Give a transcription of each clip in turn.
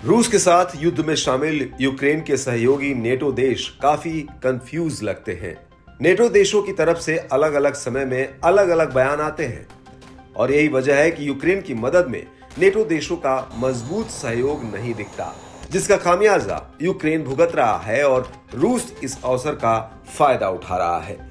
रूस के साथ युद्ध में शामिल यूक्रेन के सहयोगी नेटो देश काफी कंफ्यूज लगते हैं। नेटो देशों की तरफ से अलग अलग समय में अलग अलग बयान आते हैं और यही वजह है कि यूक्रेन की मदद में नेटो देशों का मजबूत सहयोग नहीं दिखता, जिसका खामियाजा यूक्रेन भुगत रहा है और रूस इस अवसर का फायदा उठा रहा है।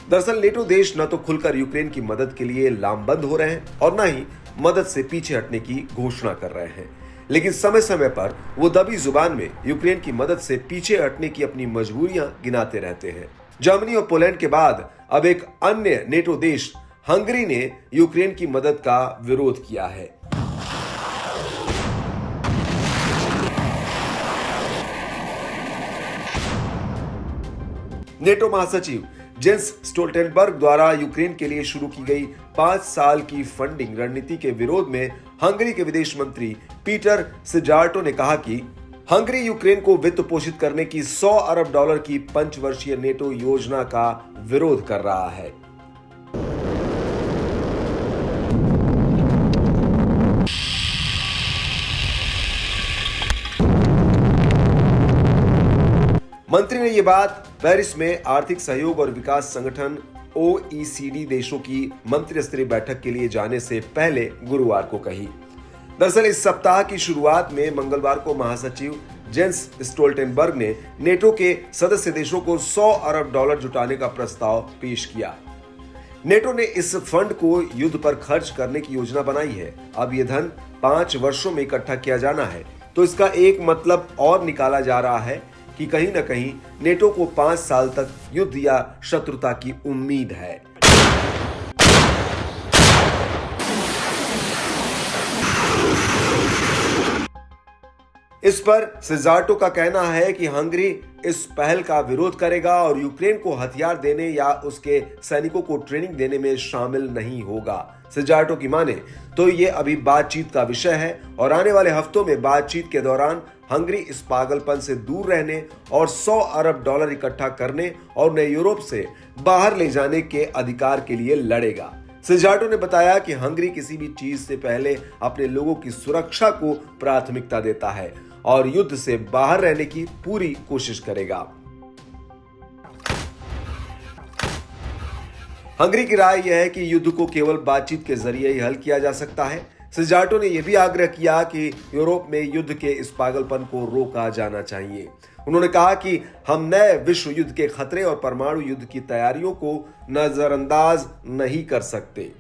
दरअसल नेटो देश न तो खुलकर यूक्रेन की मदद के लिए लामबंद हो रहे हैं और न ही मदद से पीछे हटने की घोषणा कर रहे हैं, लेकिन समय समय पर वो दबी जुबान में यूक्रेन की मदद से पीछे हटने की अपनी मजबूरियां गिनाते रहते हैं। जर्मनी और पोलैंड के बाद अब एक अन्य नेटो देश हंगरी ने यूक्रेन की मदद का विरोध किया है। नेटो महासचिव जेंस स्टोल्टेनबर्ग द्वारा यूक्रेन के लिए शुरू की गई 5 साल की फंडिंग रणनीति के विरोध में हंगरी के विदेश मंत्री पीटर सिजार्टो ने कहा कि हंगरी यूक्रेन को वित्त पोषित करने की $100 अरब की पंचवर्षीय नेटो योजना का विरोध कर रहा है। मंत्री ने ये बात पेरिस में आर्थिक सहयोग और विकास संगठन OECD देशों की मंत्री स्तरीय बैठक के लिए जाने से पहले गुरुवार को कही। दरअसल इस सप्ताह की शुरुआत में मंगलवार को महासचिव जेंस स्टोल्टेनबर्ग ने नेटो के सदस्य देशों को $100 अरब जुटाने का प्रस्ताव पेश किया। नेटो ने इस फंड को युद्ध पर खर्च करने की योजना बनाई है। अब यह धन 5 वर्षों में इकट्ठा किया जाना है, तो इसका एक मतलब और निकाला जा रहा है कि कहीं न कहीं नेटो को 5 साल तक युद्ध या शत्रुता की उम्मीद है। इस पर सिजार्टो का कहना है कि हंगरी इस पहल का विरोध करेगा और यूक्रेन को हथियार देने या उसके सैनिकों को ट्रेनिंग देने में शामिल नहीं होगा। सिजार्टो की माने तो ये अभी बातचीत का विषय है और आने वाले हफ्तों में बातचीत के दौरान हंगरी इस पागलपन से दूर रहने और $100 अरब इकट्ठा करने और उन्हें यूरोप से बाहर ले जाने के अधिकार के लिए लड़ेगा। सिजार्टो ने बताया कि हंगरी किसी भी चीज से पहले अपने लोगों की सुरक्षा को प्राथमिकता देता है और युद्ध से बाहर रहने की पूरी कोशिश करेगा। हंगरी की राय यह है कि युद्ध को केवल बातचीत के जरिए ही हल किया जा सकता है। सिजार्टो ने यह भी आग्रह किया कि यूरोप में युद्ध के इस पागलपन को रोका जाना चाहिए। उन्होंने कहा कि हम नए विश्व युद्ध के खतरे और परमाणु युद्ध की तैयारियों को नजरअंदाज नहीं कर सकते।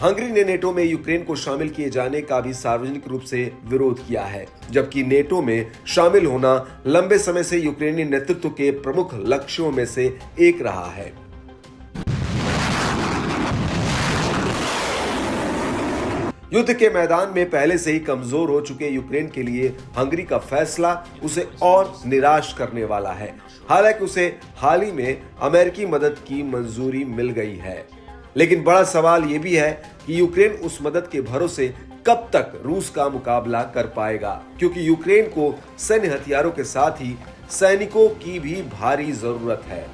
हंगरी ने नेटो में यूक्रेन को शामिल किए जाने का भी सार्वजनिक रूप से विरोध किया है, जबकि नेटो में शामिल होना लंबे समय से यूक्रेनी नेतृत्व के प्रमुख लक्ष्यों में से एक रहा है। युद्ध के मैदान में पहले से ही कमजोर हो चुके यूक्रेन के लिए हंगरी का फैसला उसे और निराश करने वाला है। हालांकि उसे हाल ही में अमेरिकी मदद की मंजूरी मिल गई है, लेकिन बड़ा सवाल यह भी है कि यूक्रेन उस मदद के भरोसे कब तक रूस का मुकाबला कर पाएगा, क्योंकि यूक्रेन को सैन्य हथियारों के साथ ही सैनिकों की भी भारी जरूरत है।